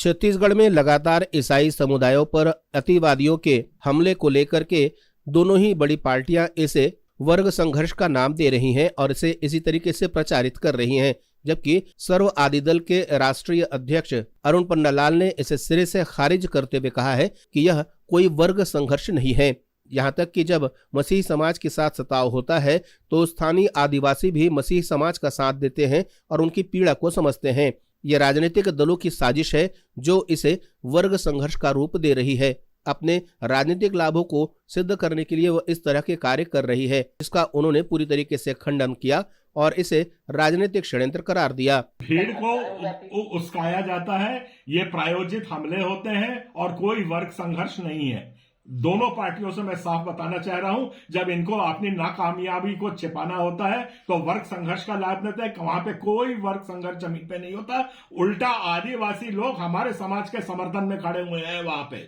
छत्तीसगढ़ में लगातार ईसाई समुदायों पर अतिवादियों के हमले को लेकर के दोनों ही बड़ी पार्टियां इसे वर्ग संघर्ष का नाम दे रही हैं और इसे इसी तरीके से प्रचारित कर रही हैं, जबकि सर्व आदि दल के राष्ट्रीय अध्यक्ष अरुण पन्नालाल ने इसे सिरे से खारिज करते हुए कहा है कि यह कोई वर्ग संघर्ष नहीं है। यहाँ तक कि जब मसीह समाज के साथ सताव होता है तो स्थानीय आदिवासी भी मसीह समाज का साथ देते हैं और उनकी पीड़ा को समझते हैं। यह राजनीतिक दलों की साजिश है जो इसे वर्ग संघर्ष का रूप दे रही है। अपने राजनीतिक लाभों को सिद्ध करने के लिए वह इस तरह के कार्य कर रही है, जिसका उन्होंने पूरी तरीके से खंडन किया और इसे राजनीतिक षड्यंत्र करार दिया। भीड़ को उस्काया जाता है, ये प्रायोजित हमले होते हैं और कोई वर्ग संघर्ष नहीं है। दोनों पार्टियों से मैं साफ बताना चाह रहा हूं, जब इनको अपनी नाकामयाबी को छिपाना होता है तो वर्ग संघर्ष का लाभ देते हैं। वहां पे कोई वर्ग संघर्ष जमीन पे नहीं होता, उल्टा आदिवासी लोग हमारे समाज के समर्थन में खड़े हुए हैं। वहां पे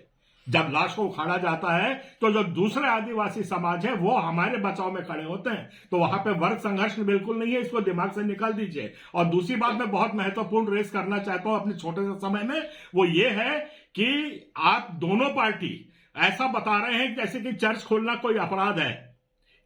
जब लाश को उखाड़ा जाता है तो जो दूसरे आदिवासी समाज है वो हमारे बचाव में खड़े होते हैं। तो वहां पे वर्ग संघर्ष बिल्कुल नहीं है, इसको दिमाग से निकाल दीजिए। और दूसरी बात मैं बहुत महत्वपूर्ण रेस करना चाहता हूं अपने छोटे से समय में, वो ये है कि आप दोनों पार्टी ऐसा बता रहे हैं जैसे कि चर्च खोलना कोई अपराध है,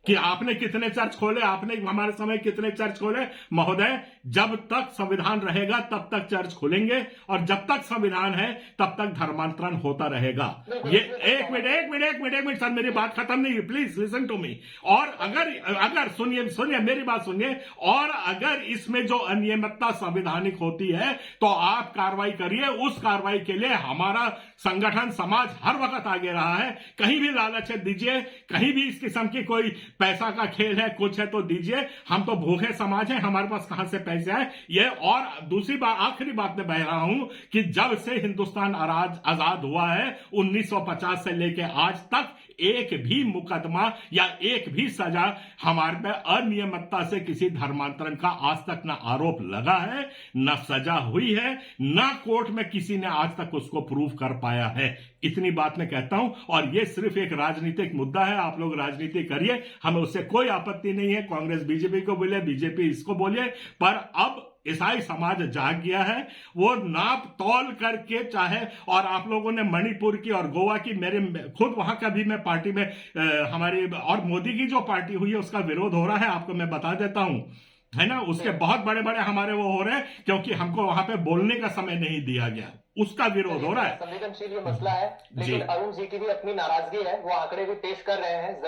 कि आपने कितने चर्च खोले, आपने हमारे समय कितने चर्च खोले। महोदय, जब तक संविधान रहेगा तब तक चर्च खुलेंगे और जब तक संविधान है तब तक धर्मांतरण होता रहेगा। ये एक मिनट सर, मेरी बात खत्म नहीं हुई, प्लीज लिसन टू मी। और अगर सुनिए मेरी बात सुनिए, और अगर इसमें जो अनियमितता संवैधानिक होती है तो आप कार्रवाई करिए। उस कार्रवाई के लिए हमारा संगठन समाज हर वक्त आगे रहा है। कहीं भी लालच दीजिए, कहीं भी इस किस्म की कोई पैसा का खेल है, कुछ है तो दीजिए। हम तो भूखे समाज है, हमारे पास कहां से पैसे आए ये। और दूसरी बात, आखिरी बात में बह रहा हूं कि जब से हिंदुस्तान आजाद हुआ है 1950 से लेके आज तक एक भी मुकदमा या एक भी सजा हमारे पे अनियमितता से किसी धर्मांतरण का आज तक ना आरोप लगा है, ना सजा हुई है, ना कोर्ट में किसी ने आज तक उसको प्रूव कर पाया है। इतनी बात मैं कहता हूं। और ये सिर्फ एक राजनीतिक मुद्दा है, आप लोग राजनीति करिए, हमें उससे कोई आपत्ति नहीं है। कांग्रेस बीजेपी को बोले, बीजेपी इसको बोलिए, पर अब ईसाई समाज जाग गया है। वो नाप तौल करके चाहे, और आप लोगों ने मणिपुर की और गोवा की, मेरे खुद वहां का भी मैं पार्टी में हमारी और मोदी की जो पार्टी हुई है उसका विरोध हो रहा है, आपको मैं बता देता हूं, है ना। उसके बहुत बड़े बड़े हमारे वो हो रहे हैं क्योंकि हमको वहां पे बोलने का समय नहीं दिया गया, उसका विरोध हो रहा है। संवेदनशील ये मसला है, लेकिन अरुण जी की भी अपनी नाराजगी है, वो आंकड़े भी पेश कर रहे हैं।